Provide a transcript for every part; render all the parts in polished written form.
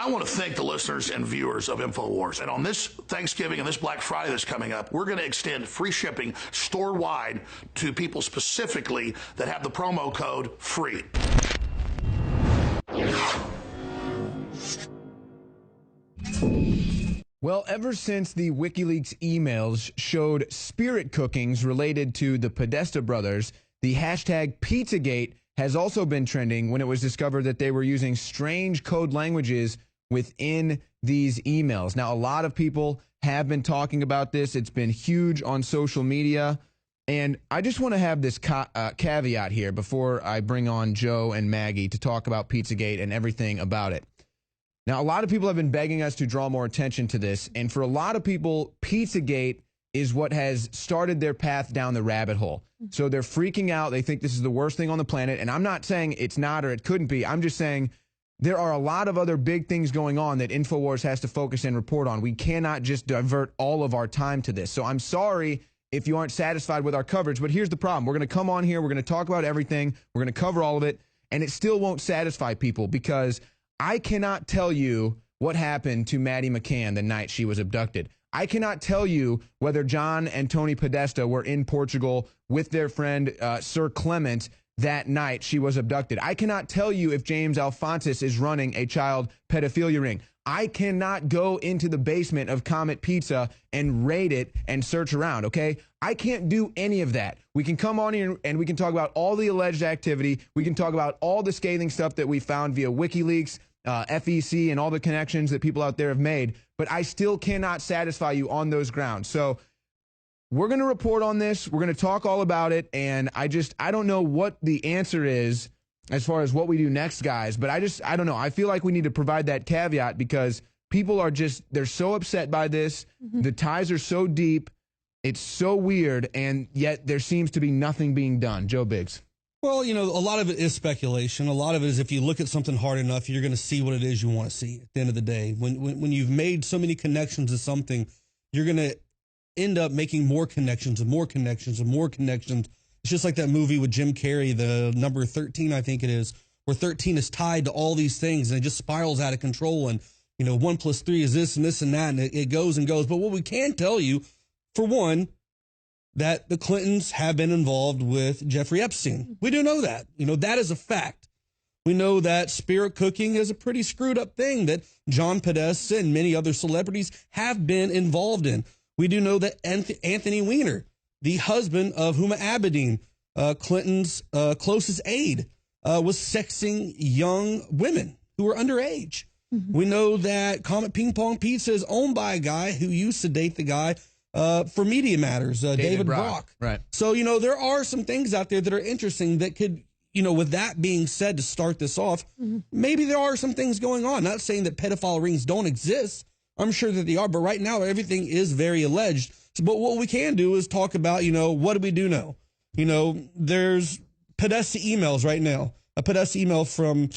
I want to thank the listeners and viewers of InfoWars. And on this Thanksgiving and this Black Friday that's coming up, we're going to extend free shipping store-wide to people specifically that have the promo code FREE. Well, ever since the WikiLeaks emails showed spirit cookings related to the Podesta brothers, the hashtag Pizzagate has also been trending when it was discovered that they were using strange code languages within these emails. Now, a lot of people have been talking about this. It's been huge on social media. And I just want to have this caveat here before I bring on Joe and Maggie to talk about Pizzagate and everything about it. Now, a lot of people have been begging us to draw more attention to this. And for a lot of people, Pizzagate is what has started their path down the rabbit hole. So they're freaking out. They think this is the worst thing on the planet. And I'm not saying it's not or it couldn't be. I'm just saying there are a lot of other big things going on that InfoWars has to focus and report on. We cannot just divert all of our time to this. So I'm sorry if you aren't satisfied with our coverage. But here's the problem. We're going to come on here. We're going to talk about everything. We're going to cover all of it. And it still won't satisfy people because I cannot tell you what happened to Maddie McCann the night she was abducted. I cannot tell you whether John and Tony Podesta were in Portugal with their friend Sir Clement that night she was abducted. I cannot tell you if James Alphonsus is running a child pedophilia ring. I cannot go into the basement of Comet Pizza and raid it and search around, okay? I can't do any of that. We can come on here and we can talk about all the alleged activity. We can talk about all the scathing stuff that we found via WikiLeaks, FEC, and all the connections that people out there have made, but I still cannot satisfy you on those grounds. So we're going to report on this. We're going to talk all about it, and I don't know what the answer is as far as what we do next, guys, but I don't know. I feel like we need to provide that caveat because people are they're so upset by this. The ties are so deep. It's so weird, and yet there seems to be nothing being done. Joe Biggs. Well, you know, a lot of it is speculation. A lot of it is if you look at something hard enough, you're going to see what it is you want to see at the end of the day. When you've made so many connections to something, you're going to end up making more connections and more connections and more connections. It's just like that movie with Jim Carrey, the number 13, I think it is, where 13 is tied to all these things and it just spirals out of control. And, you know, 1 + 3 is this and this and that, and it goes and goes. But what we can tell you, for one, that the Clintons have been involved with Jeffrey Epstein. We do know that. You know, that is a fact. We know that spirit cooking is a pretty screwed up thing that John Podesta and many other celebrities have been involved in. We do know that Anthony Weiner, the husband of Huma Abedin, Clinton's closest aide, was sexing young women who were underage. We know that Comet Ping Pong Pizza is owned by a guy who used to date the guy for Media Matters, David Brock. Right. So, you know, there are some things out there that are interesting that could, you know, with that being said, to start this off, maybe there are some things going on. Not saying that pedophile rings don't exist. I'm sure that they are. But right now, everything is very alleged. So, but what we can do is talk about, you know, what do we do know? You know, there's Podesta emails right now. A Podesta email from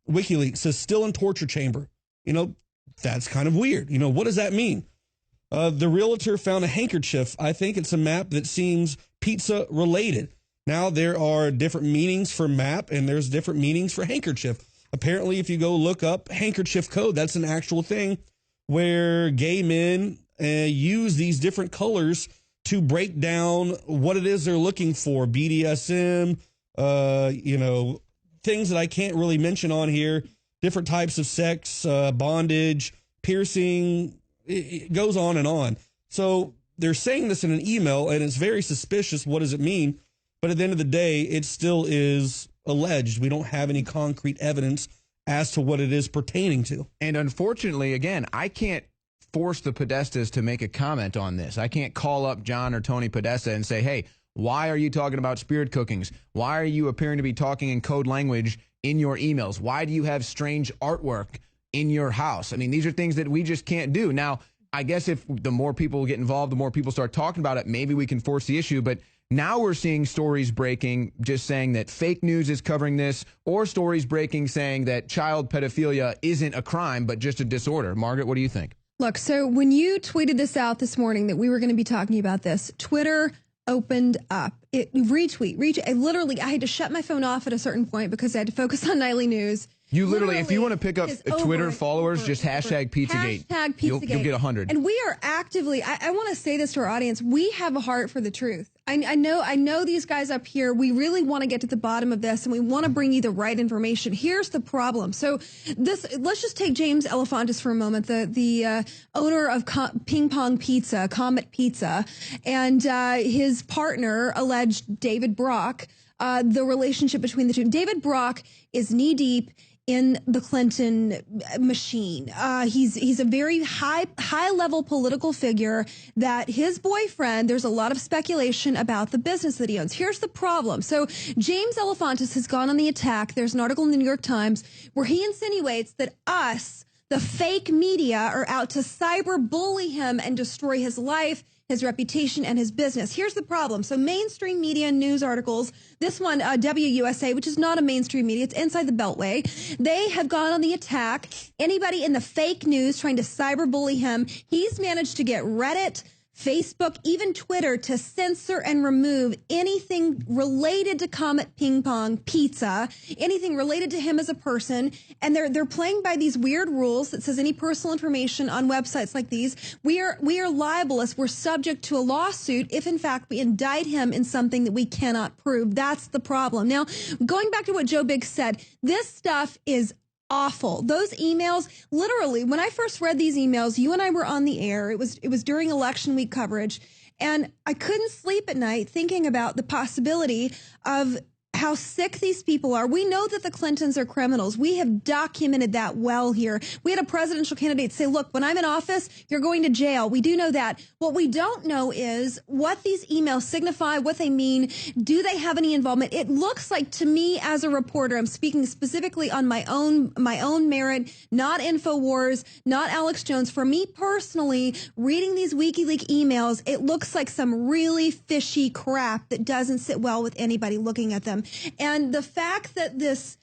WikiLeaks says still in torture chamber. You know, that's kind of weird. You know, what does that mean? The realtor found a handkerchief. I think it's a map that seems pizza related. Now, there are different meanings for map and there's different meanings for handkerchief. Apparently, if you go look up handkerchief code, that's an actual thing where gay men use these different colors to break down what it is they're looking for. BDSM, you know, things that I can't really mention on here, different types of sex, bondage, piercing. It goes on and on. So they're saying this in an email, and it's very suspicious. What does it mean? But at the end of the day, it still is alleged. We don't have any concrete evidence as to what it is pertaining to. And unfortunately, again, I can't force the Podestas to make a comment on this. I can't call up John or Tony Podesta and say, hey, why are you talking about spirit cookings? Why are you appearing to be talking in code language in your emails? Why do you have strange artwork in your house? I mean, these are things that we just can't do. Now, I guess if the more people get involved, the more people start talking about it, maybe we can force the issue. But now we're seeing stories breaking just saying that fake news is covering this, or stories breaking saying that child pedophilia isn't a crime, but just a disorder. Margaret, what do you think? Look, so when you tweeted this out this morning that we were going to be talking about this, Twitter opened up. Retweet. I had to shut my phone off at a certain point because I had to focus on nightly news. You literally, if you want to pick up is Twitter over followers, and just over. hashtag Pizzagate. Hashtag You'll Pizzagate. get 100. And we are actively, I want to say this to our audience, we have a heart for the truth. I know these guys up here, we really want to get to the bottom of this and we want to bring you the right information. Here's the problem. So let's just take James Alefantis for a moment, the owner of Ping Pong Pizza, Comet Pizza, and his partner, alleged David Brock, the relationship between the two. David Brock is knee deep in the Clinton machine. He's a very high level political figure that his boyfriend, there's a lot of speculation about the business that he owns. Here's the problem. So James Alefantis has gone on the attack. There's an article in the New York Times where he insinuates that us, the fake media, are out to cyber bully him and destroy his life, his reputation, and his business. Here's the problem. So mainstream media and news articles, this one, WUSA, which is not a mainstream media, it's inside the Beltway, they have gone on the attack. Anybody in the fake news trying to cyberbully him, he's managed to get Reddit, Facebook, even Twitter to censor and remove anything related to Comet Ping Pong Pizza, anything related to him as a person. And they're playing by these weird rules that says any personal information on websites like these, we are libelous. We're subject to a lawsuit if in fact we indict him in something that we cannot prove. That's the problem. Now, going back to what Joe Biggs said, this stuff is awful. Those emails, literally, when I first read these emails, you and I were on the air. It was during election week coverage, and I couldn't sleep at night thinking about the possibility of how sick these people are. We know that the Clintons are criminals. We have documented that well here. We had a presidential candidate say, look, when I'm in office, you're going to jail. We do know that. What we don't know is what these emails signify, what they mean. Do they have any involvement? It looks like, to me as a reporter, I'm speaking specifically on my own merit, not InfoWars, not Alex Jones. For me personally, reading these WikiLeaks emails, it looks like some really fishy crap that doesn't sit well with anybody looking at them. And the fact that this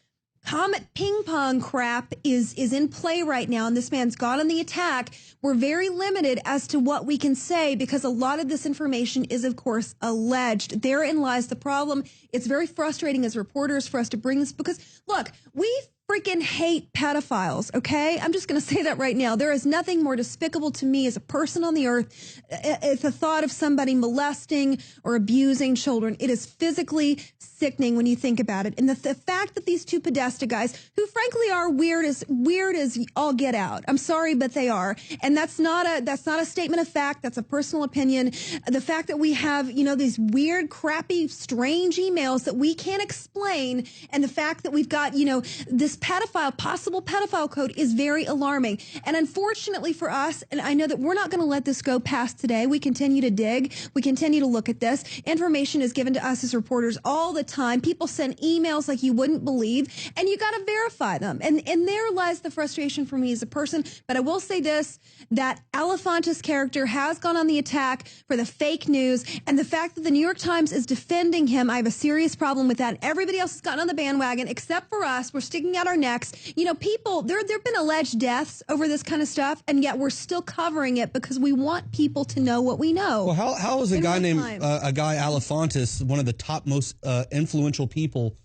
Comet Ping Pong crap is in play right now, and this man's gone on the attack, we're very limited as to what we can say because a lot of this information is, of course, alleged. Therein lies the problem. It's very frustrating as reporters for us to bring this because, look, we freaking hate pedophiles, okay? I'm just going to say that right now. There is nothing more despicable to me as a person on the earth. It's the thought of somebody molesting or abusing children. It is physically sickening when you think about it. And the fact that these two Podesta guys, who frankly are weird as all get out. I'm sorry, but they are. And that's not a statement of fact. That's a personal opinion. The fact that we have, these weird, crappy, strange emails that we can't explain, and the fact that we've got, this possible pedophile code is very alarming. And unfortunately for us, and I know that we're not going to let this go past today. We continue to dig. We continue to look at this. Information is given to us as reporters all the time. People send emails like you wouldn't believe, and you got to verify them. And there lies the frustration for me as a person. But I will say this, that Alefantis character has gone on the attack for the fake news, and the fact that the New York Times is defending him, I have a serious problem with that. Everybody else has gotten on the bandwagon except for us. We're sticking out our necks. People, there have been alleged deaths over this kind of stuff, and yet we're still covering it because we want people to know what we know. Well, how is a guy named Alefantis one of the top most influential people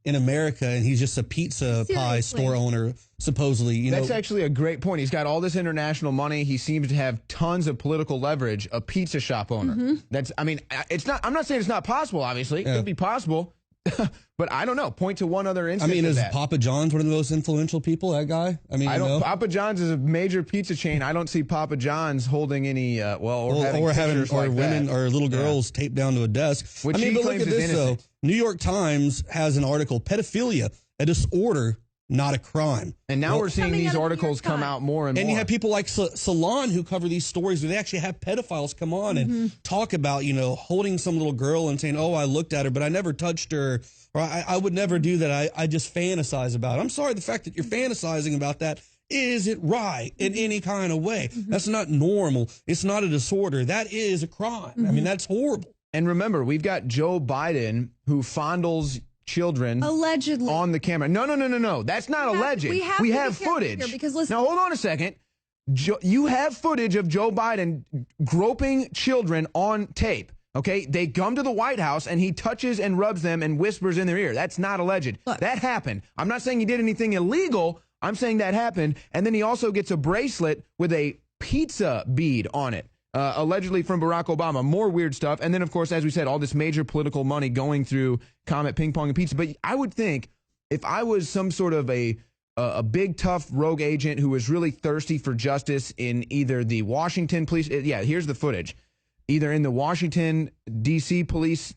in America, and he's just a pizza pie store owner, supposedly? That's actually a great point. He's got all this international money. He seems to have tons of political leverage. A pizza shop owner. Mm-hmm. I'm not saying it's not possible. Obviously, it could be possible. But I don't know. Point to one other instance. Is Papa John's one of the most influential people? That guy. Papa John's is a major pizza chain. I don't see Papa John's holding any. Having women or little girls taped down to a desk. Which but look at this though. New York Times has an article: pedophilia, a disorder, not a crime. And now we're seeing these articles come out more and more. And you have people like Salon who cover these stories where they actually have pedophiles come on and talk about, holding some little girl and saying, oh, I looked at her, but I never touched her. Or I would never do that. I just fantasize about it. I'm sorry, the fact that you're fantasizing about that isn't right in any kind of way. That's not normal. It's not a disorder. That is a crime. That's horrible. And remember, we've got Joe Biden who fondles children allegedly on the camera. No. That's not alleged. We have footage. Because listen, now, hold on a second. You have footage of Joe Biden groping children on tape. Okay, they come to the White House and he touches and rubs them and whispers in their ear. That's not alleged. Look. That happened. I'm not saying he did anything illegal. I'm saying that happened. And then he also gets a bracelet with a pizza bead on it, allegedly from Barack Obama. More weird stuff. And then, of course, as we said, all this major political money going through Comet Ping Pong and Pizza. But I would think if I was some sort of a big, tough rogue agent who was really thirsty for justice in either the Washington police, here's the footage, either in the Washington, D.C. police,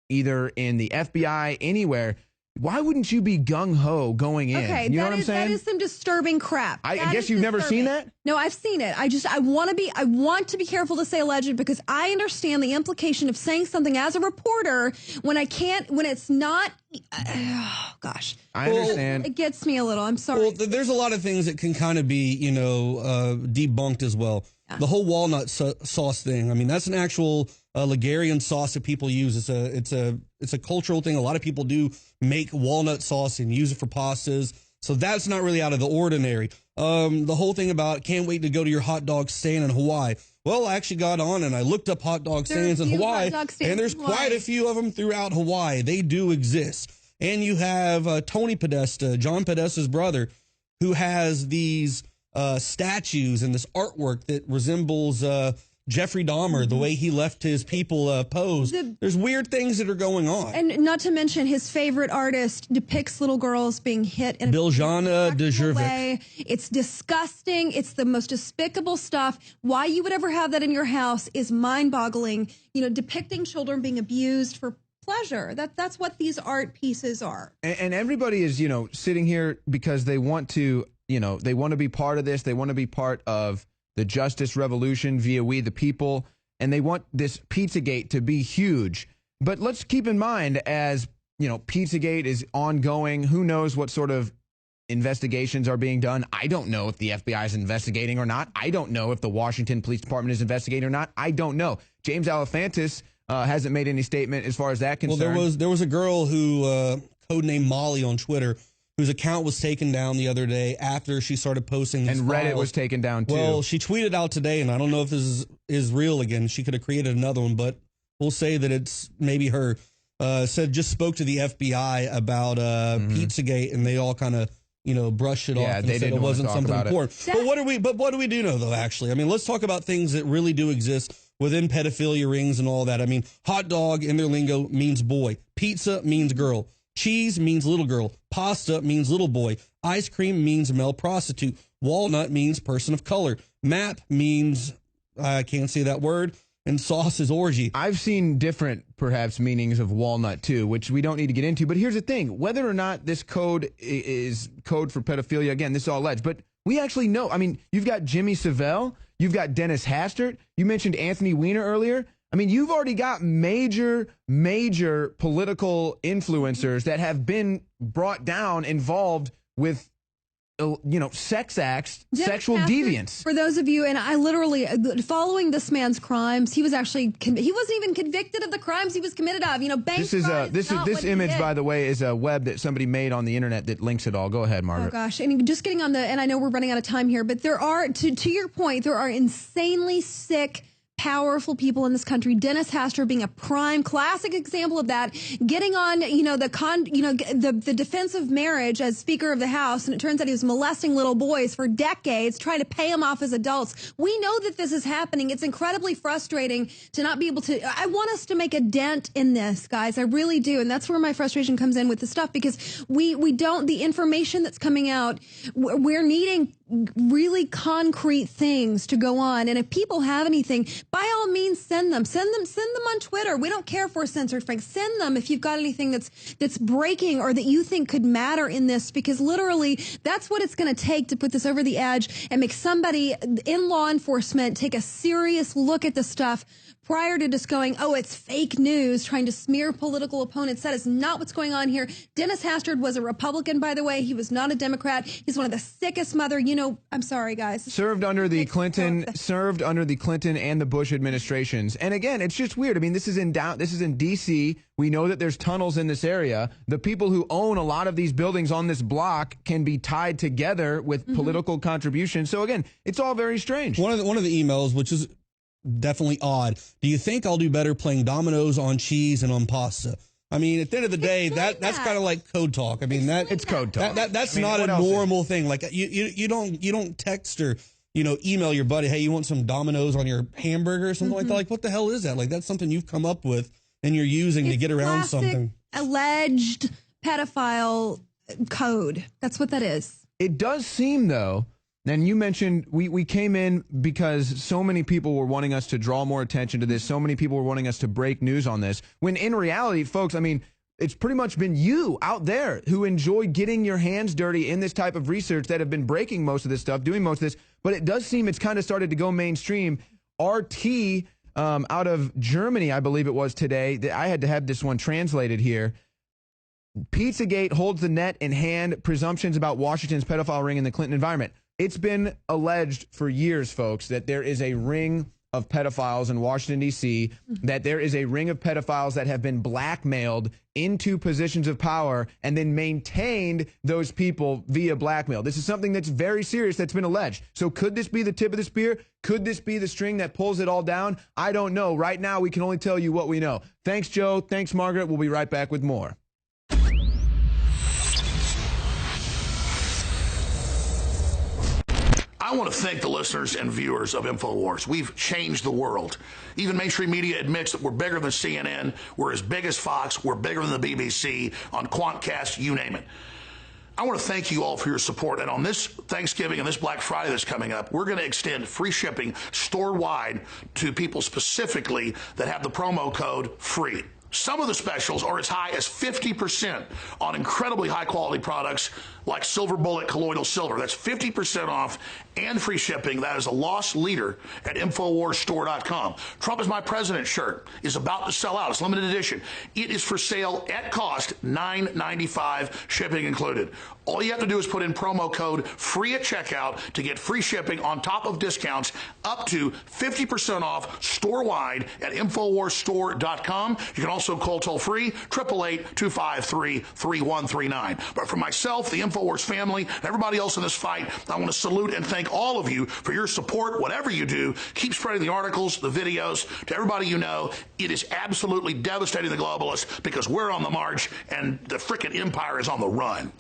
either in the FBI, anywhere, why wouldn't you be gung-ho going in? Okay, you know what I'm saying? That is some disturbing crap. I That guess is you've never seen disturbing. that? No, I've seen it. I want to be careful to say alleged because I understand the implication of saying something as a reporter when it's not, oh gosh. I understand. It gets me a little. I'm sorry. Well, there's a lot of things that can kind of be, debunked as well. Yeah. The whole walnut sauce thing. I mean, that's an actual Ligurian sauce that people use. It's a cultural thing. A lot of people do make walnut sauce and use it for pastas. So that's not really out of the ordinary. The whole thing about can't wait to go to your hot dog stand in Hawaii. Well, I actually got on and I looked up hot dog stands in Hawaii, and there's quite a few of them throughout Hawaii. They do exist. And you have Tony Podesta, John Podesta's brother, who has these statues and this artwork that resembles Jeffrey Dahmer, the way he left his people posed. There's weird things that are going on. And not to mention his favorite artist depicts little girls being hit in Biljana Dejervik. It's disgusting. It's the most despicable stuff. Why you would ever have that in your house is mind-boggling. Depicting children being abused for pleasure. That's what these art pieces are. And everybody is, sitting here because they want to, they want to be part of this. They want to be part of the justice revolution via We the People, and they want this Pizzagate to be huge. But let's keep in mind, as Pizzagate is ongoing, who knows what sort of investigations are being done. I don't know if the FBI is investigating or not. I don't know if the Washington Police Department is investigating or not. I don't know. James Alefantis hasn't made any statement as far as that concerned. Well, there was a girl who codenamed Molly on Twitter, whose account was taken down the other day after she started posting these And Reddit files. was taken down, too. Well, she tweeted out today, and I don't know if this is real again. She could have created another one, but we'll say that it's maybe her. Just spoke to the FBI about Pizzagate, and they all kind of brushed it off and said it wasn't something important. But what do we do know, though, actually? I mean, let's talk about things that really do exist within pedophilia rings and all that. I mean, hot dog in their lingo means boy. Pizza means girl. Cheese means little girl. Pasta means little boy. Ice cream means male prostitute. Walnut means person of color. Map means, I can't say that word. And sauce is orgy. I've seen different, perhaps, meanings of walnut, too, which we don't need to get into. But here's the thing. Whether or not this code is code for pedophilia, again, this is all alleged. But we actually know. I mean, you've got Jimmy Savile. You've got Dennis Hastert. You mentioned Anthony Weiner earlier. I mean, you've already got major political influencers that have been brought down, involved with, sex acts, sexual deviance. For those of you, and I literally, following this man's crimes, he was actually, he wasn't even convicted of the crimes he was committed of. Bank fraud. This image, by the way, is a web that somebody made on the internet that links it all. Go ahead, Margaret. Oh gosh, and just getting on and I know we're running out of time here, but there are, to your point, there are insanely sick, powerful people in this country. Dennis Hastert being a prime classic example of that, getting on, the defense of marriage as Speaker of the House, and it turns out he was molesting little boys for decades, trying to pay them off as adults. We know that this is happening. It's incredibly frustrating to not be able to. I want us to make a dent in this, guys. I really do, and that's where my frustration comes in with the stuff, because we don't. The information that's coming out, we're needing really concrete things to go on. And if people have anything, by all means, send them on Twitter. We don't care if we're censored, Frank. Send them if you've got anything that's breaking or that you think could matter in this, because literally that's what it's going to take to put this over the edge and make somebody in law enforcement take a serious look at the stuff prior to just going, oh, it's fake news, trying to smear political opponents. That is not what's going on here. Dennis Hastert was a Republican, by the way. He was not a Democrat. He's one of the sickest I'm sorry, guys. Served under the Clinton and the Bush administrations. And again, it's just weird. I mean, this is in D.C. We know that there's tunnels in this area. The people who own a lot of these buildings on this block can be tied together with political contributions. So again, it's all very strange. One of the emails, which is definitely odd. Do you think I'll do better playing dominoes on cheese and on pasta? I mean, at the end of the day, that's kind of like code talk. I mean, it's code talk. That's not a normal thing. Like you don't text or email your buddy, hey, you want some dominoes on your hamburger or something like that. Like, what the hell is that? Like, that's something you've come up with and you're using to get around something. Alleged pedophile code. That's what that is. It does seem, though, and you mentioned we came in because so many people were wanting us to draw more attention to this. So many people were wanting us to break news on this. When in reality, folks, I mean, it's pretty much been you out there who enjoy getting your hands dirty in this type of research that have been breaking most of this stuff, doing most of this. But it does seem it's kind of started to go mainstream. RT out of Germany, I believe it was today. I had to have this one translated here. Pizzagate holds the net in hand. Presumptions about Washington's pedophile ring in the Clinton environment. It's been alleged for years, folks, that there is a ring of pedophiles in Washington, D.C., that there is a ring of pedophiles that have been blackmailed into positions of power and then maintained those people via blackmail. This is something that's very serious that's been alleged. So could this be the tip of the spear? Could this be the string that pulls it all down? I don't know. Right now, we can only tell you what we know. Thanks, Joe. Thanks, Margaret. We'll be right back with more. I want to thank the listeners and viewers of InfoWars. We've changed the world. Even mainstream media admits that we're bigger than CNN, we're as big as Fox, we're bigger than the BBC, on Quantcast, you name it. I want to thank you all for your support. And on this Thanksgiving and this Black Friday that's coming up, we're going to extend free shipping store-wide to people specifically that have the promo code FREE. Some of the specials are as high as 50% on incredibly high-quality products like Silver Bullet Colloidal Silver. That's 50% off and free shipping. That is a loss leader at InfoWarsStore.com. Trump is My President shirt is about to sell out. It's limited edition. It is for sale at cost, $9.95, shipping included. All you have to do is put in promo code FREE at checkout to get free shipping on top of discounts up to 50% off store-wide at InfoWarsStore.com. You can also call toll-free 888-253-3139. But for myself, the InfoWars family, and everybody else in this fight, I want to salute and thank all of you for your support. Whatever you do, keep spreading the articles, the videos to everybody you know. It is absolutely devastating the globalists because we're on the march and the frickin' empire is on the run.